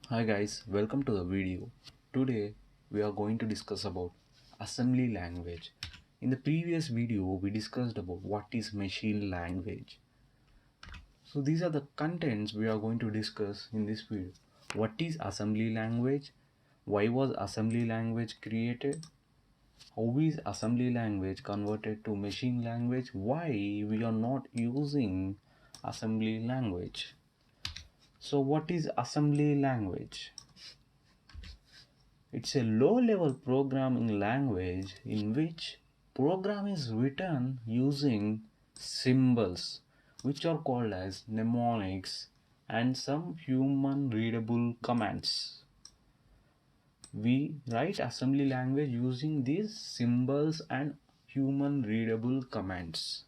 Hi guys, welcome to the video. Today we are going to discuss about assembly language. In the previous video we discussed about what is machine language. So these are the contents we are going to discuss in this video. What is assembly language? Why was assembly language created? How is assembly language converted to machine language? Why we are not using assembly language? So what is assembly language? It's a low-level programming language in which program is written using symbols, which are called as mnemonics, and some human-readable commands. We write assembly language using these symbols and human-readable commands.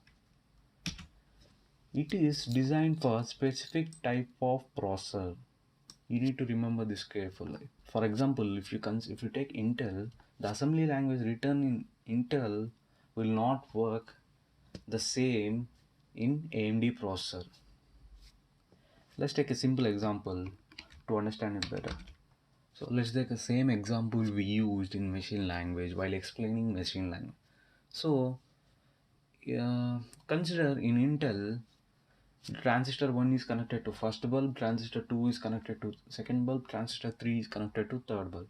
It is designed for a specific type of processor. You need to remember this carefully. For example, if you take Intel, the assembly language written in Intel will not work the same in AMD processor. Let's take a simple example to understand it better. So let's take the same example we used in machine language while explaining machine language. So consider in Intel, transistor 1 is connected to first bulb, transistor 2 is connected to second bulb, transistor 3 is connected to third bulb.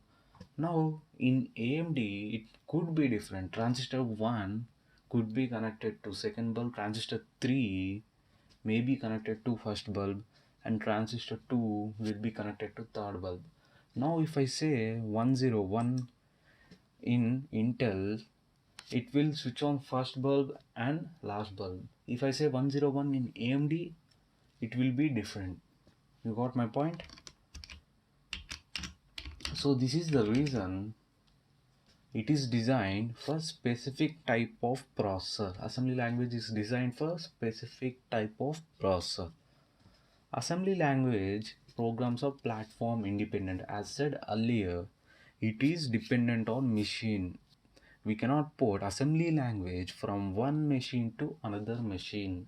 Now in AMD it could be different. Transistor 1 could be connected to second bulb, transistor 3 may be connected to first bulb, and transistor 2 will be connected to third bulb. Now if I say 101 in Intel, it will switch on first bulb and last bulb. If I say 101 in AMD, it will be different. You got my point? So this is the reason it is designed for specific type of processor. Assembly language is designed for specific type of processor. Assembly language programs are platform independent. As said earlier, it is dependent on machine. We cannot port assembly language from one machine to another machine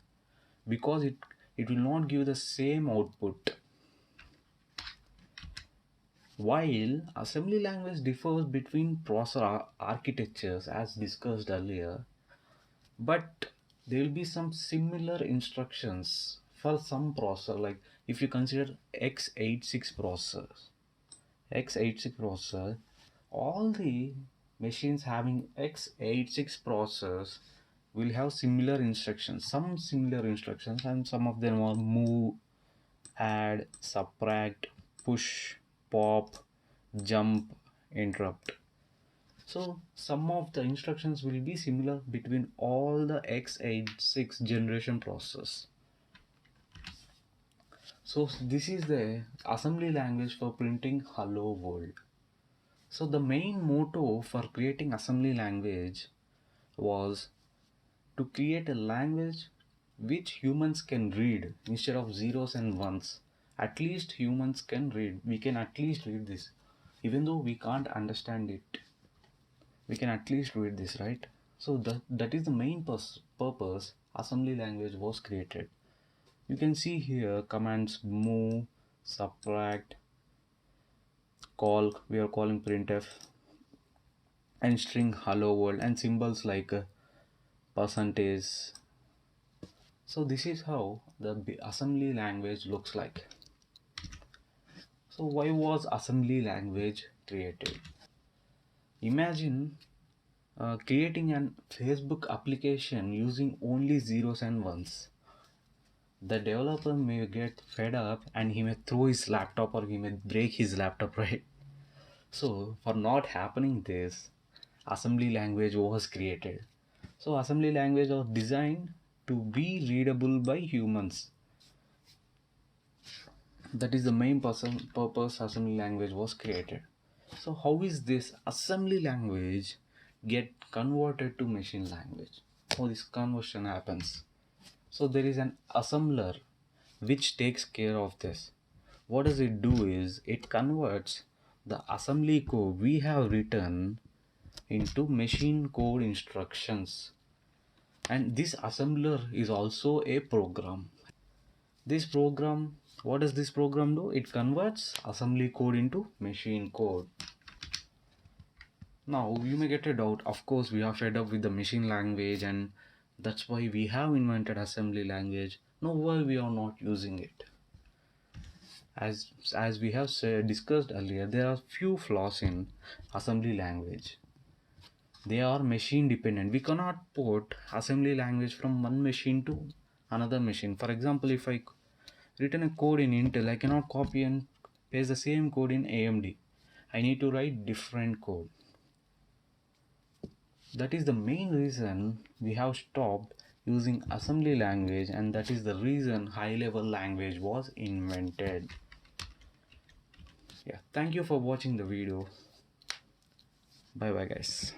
because it will not give the same output. While assembly language differs between processor architectures as discussed earlier, but there will be some similar instructions for some processor. Like if you consider x86 processor, all the machines having x86 processors will have similar instructions, and some of them are move, add, subtract, push, pop, jump, interrupt. So some of the instructions will be similar between all the x86 generation processors. So this is the assembly language for printing hello world. So the main motto for creating assembly language was to create a language which humans can read instead of zeros and ones. At least humans can read. We can at least read this. Even though we can't understand it, we can at least read this, right? So that is the main purpose assembly language was created. You can see here commands move, subtract, call, we are calling printf, and string hello world, and symbols like percentage. So this is how the assembly language looks like. So why was assembly language created? Imagine creating an Facebook application using only zeros and ones. The developer may get fed up and he may throw his laptop or he may break his laptop, right? So for not happening this, assembly language was created. So assembly language was designed to be readable by humans. That is the main purpose assembly language was created. So how is this assembly language get converted to machine language? How this conversion happens? So there is an assembler which takes care of this. What does it do is it converts the assembly code we have written into machine code instructions, and this assembler is also a program. This program What does this program do? It converts assembly code into machine code. Now you may get a doubt, of course we are fed up with the machine language and that's why we have invented assembly language. No, why we are not using it? As we have discussed earlier, there are few flaws in assembly language. They are machine dependent. We cannot port assembly language from one machine to another machine. For example, if I written a code in Intel, I cannot copy and paste the same code in AMD. I need to write different code. That is the main reason we have stopped using assembly language, and that is the reason high level language was invented. Yeah, thank you for watching the video. Bye bye guys.